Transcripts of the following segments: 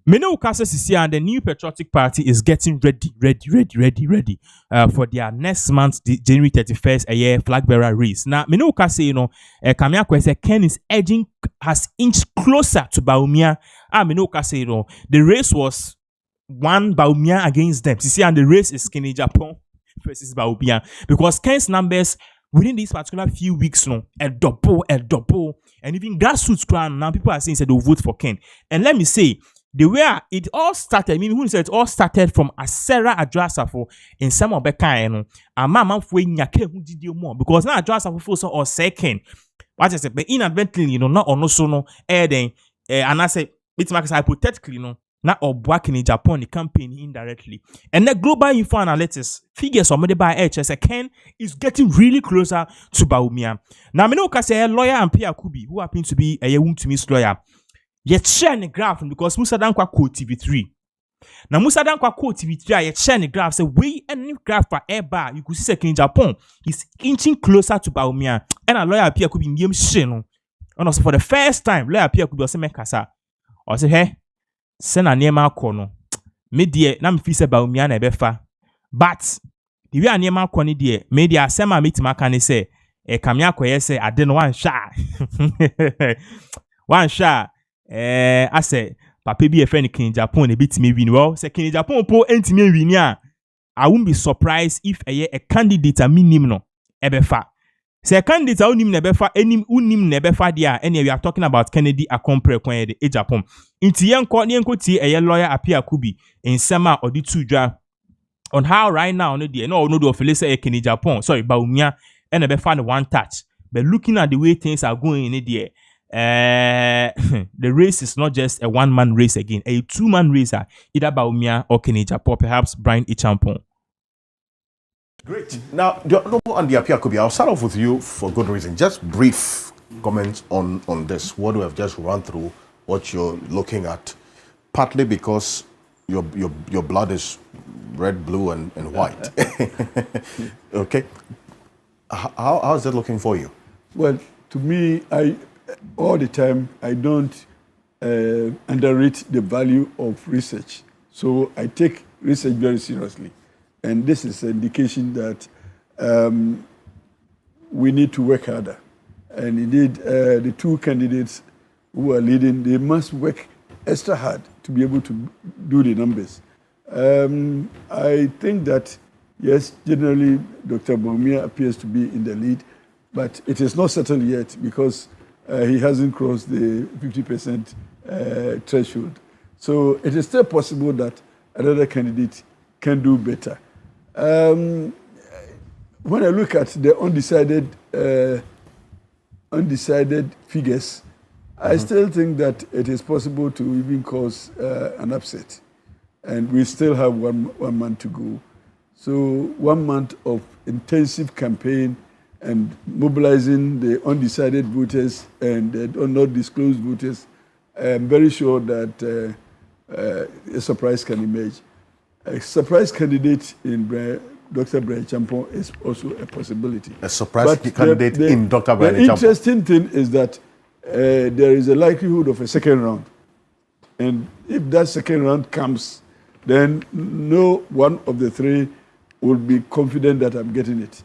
Menokasa Sisi and the New Patriotic Party is getting ready for their next month, January 31st, a year flag bearer race. Now, Menokasa, Kamia Kwese Ken has inched closer to Bawumia. Menokasa, the race was one Bawumia against them. Sisi and the race is Agyapong versus Bawumia because Ken's numbers within these particular few weeks, a double, and even grassroots crowd now people are saying that they'll vote for Ken. And let me say, the way it all started, who said it all started from Asera Adrasafo in some of Bekano, and Mamma for Yake who did you more because now Adrasafo first or second. What I said, but inadvertently, not on no sono, then, and I say, it's like hypothetically, not or working in Japan, the campaign indirectly. And the global info analytics figures are made by HS Ken is getting really closer to Bawumia. Now, I say a lawyer and Pinaxtv, who happen to be a young to Miss lawyer. Yet share the graph because Musa Dankwa quote TV3. Now Musa Dankwa quote TV3, yet share the graph. Say we any graph for air bar. You could see Agyapong is inching closer to Bawumia. And a lawyer appear could be in Shino. And also for the first time, lawyer appear could be also make kasa. Or say, hey, send a name out corner. Media, nam fisa Bawumia na befa. But the way a name out corner dear, media sema meet makani say, kamia kwa say, I didn't want shot. One shot. I say, Papa be a friend in Japan, a bit me win. Well, say, King Japan po enti me win ya. I won't be surprised if a candidate a minimum ebefa. Say, a candidate a unim nebefa, any unim nebefa dia, and we are talking about Kennedy a compre kwenye de Agyapong. Inti yenko ti a lawyer appear kubi in sema or the two on how right now no do of Felisa King Agyapong, sorry, Bawumia, and nebefa the one touch. But looking at the way things are going in the the race is not just a one-man race again, a two-man race, either Bawumia or Agyapong, perhaps Brian Agyapong. Great. Now, on the Pinaxtv, I'll start off with you for good reason. Just brief comments on this. What we have just run through, what you're looking at, partly because your blood is red, blue, and white. Okay. How is that looking for you? Well, to me, all the time, I don't underrate the value of research. So I take research very seriously. And this is an indication that we need to work harder. And indeed, the two candidates who are leading, they must work extra hard to be able to do the numbers. I think that, yes, generally, Dr. Bawumia appears to be in the lead, but it is not settled yet because he hasn't crossed the 50% threshold. So it is still possible that another candidate can do better. When I look at the undecided figures, I still think that it is possible to even cause an upset. And we still have one month to go. So 1 month of intensive campaign and mobilizing the undecided voters and the not disclosed voters, I'm very sure that a surprise can emerge. A surprise candidate in Dr. Brian Agyapong is also a possibility. A surprise candidate in Dr. Brian Agyapong. The interesting thing is that there is a likelihood of a second round. And if that second round comes, then no one of the three will be confident that I'm getting it.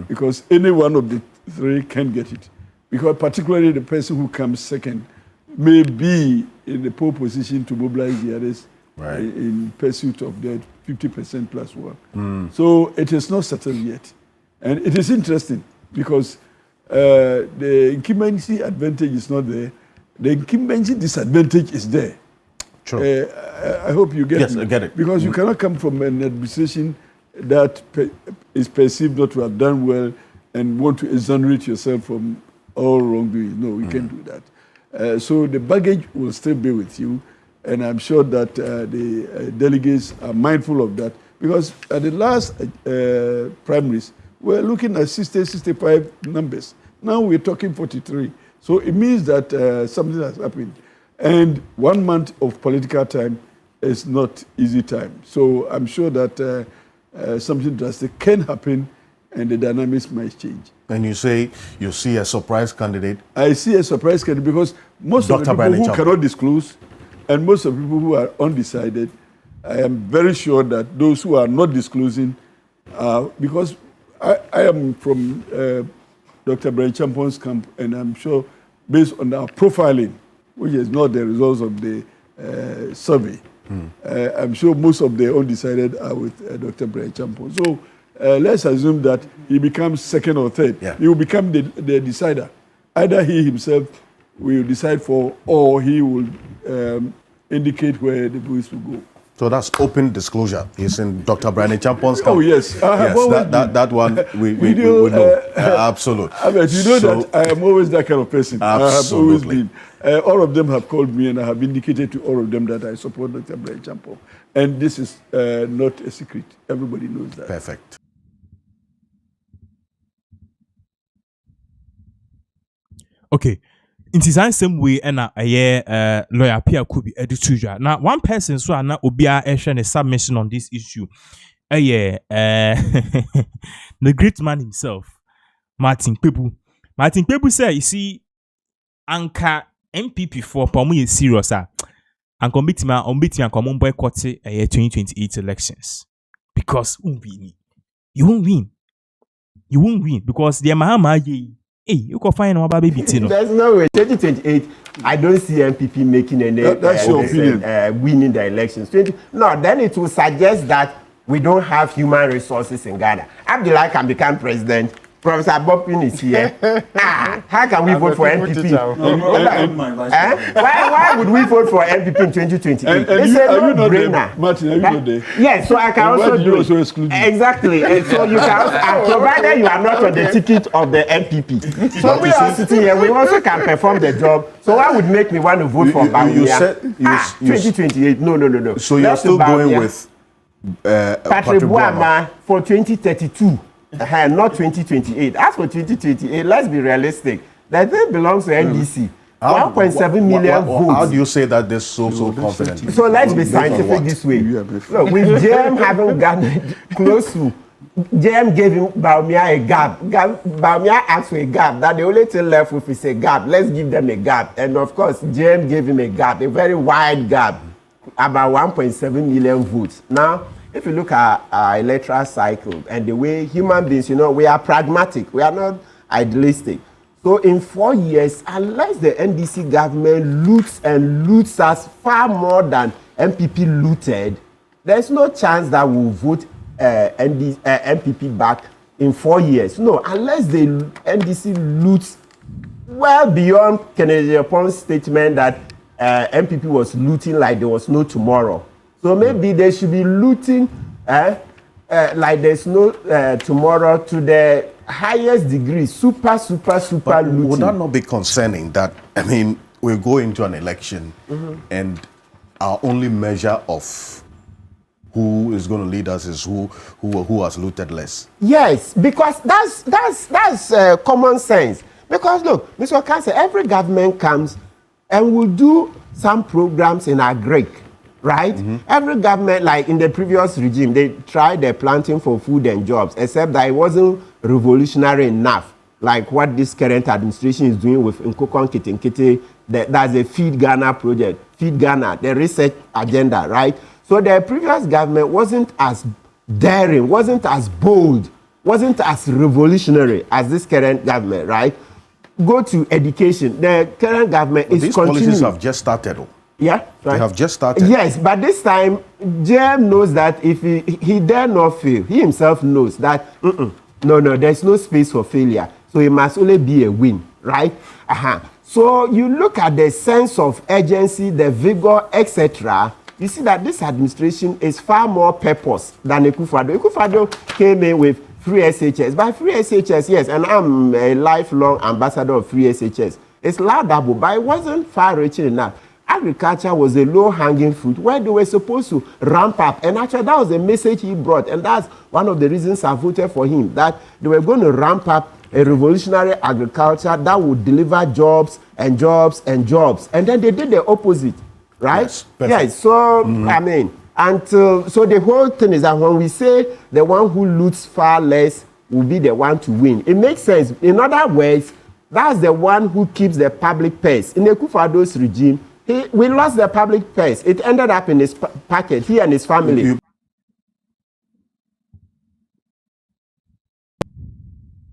Because any one of the three can get it. Because particularly the person who comes second may be in the pole position to mobilize the others in pursuit of the 50% plus one. So it is not settled yet. And it is interesting because the incumbency advantage is not there. The incumbency disadvantage is there. True. I hope you get it. Yes, I get it. Because you cannot come from an administration that is perceived not to have done well and want to exonerate yourself from all wrongdoing. No, we can't do that. So the baggage will still be with you, and I'm sure that the delegates are mindful of that, because at the last primaries, we're looking at 60, 65 numbers. Now we're talking 43. So it means that something has happened. And 1 month of political time is not easy time. So I'm sure that something drastic can happen and the dynamics might change. And you say you see a surprise candidate? I see a surprise candidate because most of the people who cannot disclose and most of the people who are undecided, I am very sure that those who are not disclosing, because I am from Dr. Brian Champon's camp, and I'm sure based on our profiling, which is not the results of the survey, I'm sure most of the undecided are with Dr. Brian Champon. So let's assume that he becomes second or third. Yeah. He will become the decider. Either he himself will decide for, or he will indicate where the voice will go. So that's open disclosure. He's in Dr. Brian Champon's camp. Oh, yes. That one we know. Absolutely. I mean, you know that I am always that kind of person. Absolutely. I have always been. All of them have called me, and I have indicated to all of them that I support Dr. Brian Champon. And this is not a secret. Everybody knows that. Perfect. Okay. In the same way, and a lawyer Pierre could be editorial. Now, one person so na obia a submission on this issue. The great man himself, Martin Pebu. Martin Pebu said, you see, Anka NPP for Pomu is serious. And committee and common boycott 2028 elections. Because you won't win. You won't win because the Mahama hey, you can find our baby. There's no way. 2028, I don't see NPP making any that's your opinion. Winning the elections. No, then it will suggest that we don't have human resources in Ghana. Abdullah can become president. Professor Bopin is here. How can we vote for NPP? Why would we vote for NPP in 2028? It's a no-brainer. Martin, are you not there? Yes, so I can also do it. Exactly. And so you can, provided you are not on the ticket of the NPP. So we are sitting here, we also can perform the job. So what would make me want to vote for Bawumia? 2028. No. So you're still going with Patrick Bawumia for 2032. Not 2028. As for 2028, let's be realistic. That thing belongs to NDC. 1.7 million votes. How do you say that they're so confident? So let's be scientific this way. Look, with JM having gotten close to, JM gave him Bawumia a gap. Bawumia asked for a gap. That the only thing left with is a gap. Let's give them a gap. And of course, JM gave him a gap, a very wide gap, about 1.7 million votes. Now, if you look at our electoral cycle and the way human beings, we are pragmatic. We are not idealistic. So in 4 years, unless the NDC government loots us far more than MPP looted, there's no chance that we'll vote MPP back in 4 years. No, unless the NDC loots well beyond Agyapong's statement that MPP was looting like there was no tomorrow. So maybe they should be looting like there's no tomorrow to the highest degree, super looting. Would that not be concerning that, we go into an election and our only measure of who is going to lead us is who has looted less? Yes, because that's common sense. Because look, Mr. Okanse, every government comes and will do some programs in agric. Right? Every government, like in the previous regime, they tried their planting for food and jobs, except that it wasn't revolutionary enough, like what this current administration is doing with Nkokon Kitinkiti. That's a Feed Ghana project. Feed Ghana, the research agenda, right? So the previous government wasn't as daring, wasn't as bold, wasn't as revolutionary as this current government, right? Go to education. The current government is these continuing. policies have just started. Yeah, They right. have just started. Yes, but this time, JM knows that if he dare not fail, he himself knows that, no, there's no space for failure. So it must only be a win, right? So you look at the sense of urgency, the vigor, etc. You see that this administration is far more purpose than Akufo-Addo. Akufo-Addo came in with free SHS. But free SHS, yes, and I'm a lifelong ambassador of free SHS. It's laudable, but it wasn't far-reaching enough. Agriculture was a low-hanging fruit where they were supposed to ramp up. And actually, that was the message he brought. And that's one of the reasons I voted for him, that they were going to ramp up a revolutionary agriculture that would deliver jobs and jobs and jobs. And then they did the opposite, right? Yes, so, so the whole thing is that when we say the one who loots far less will be the one to win, it makes sense. In other words, that's the one who keeps the public purse. In Akufo-Addo's regime, We lost the public purse. It ended up in his pocket, he and his family.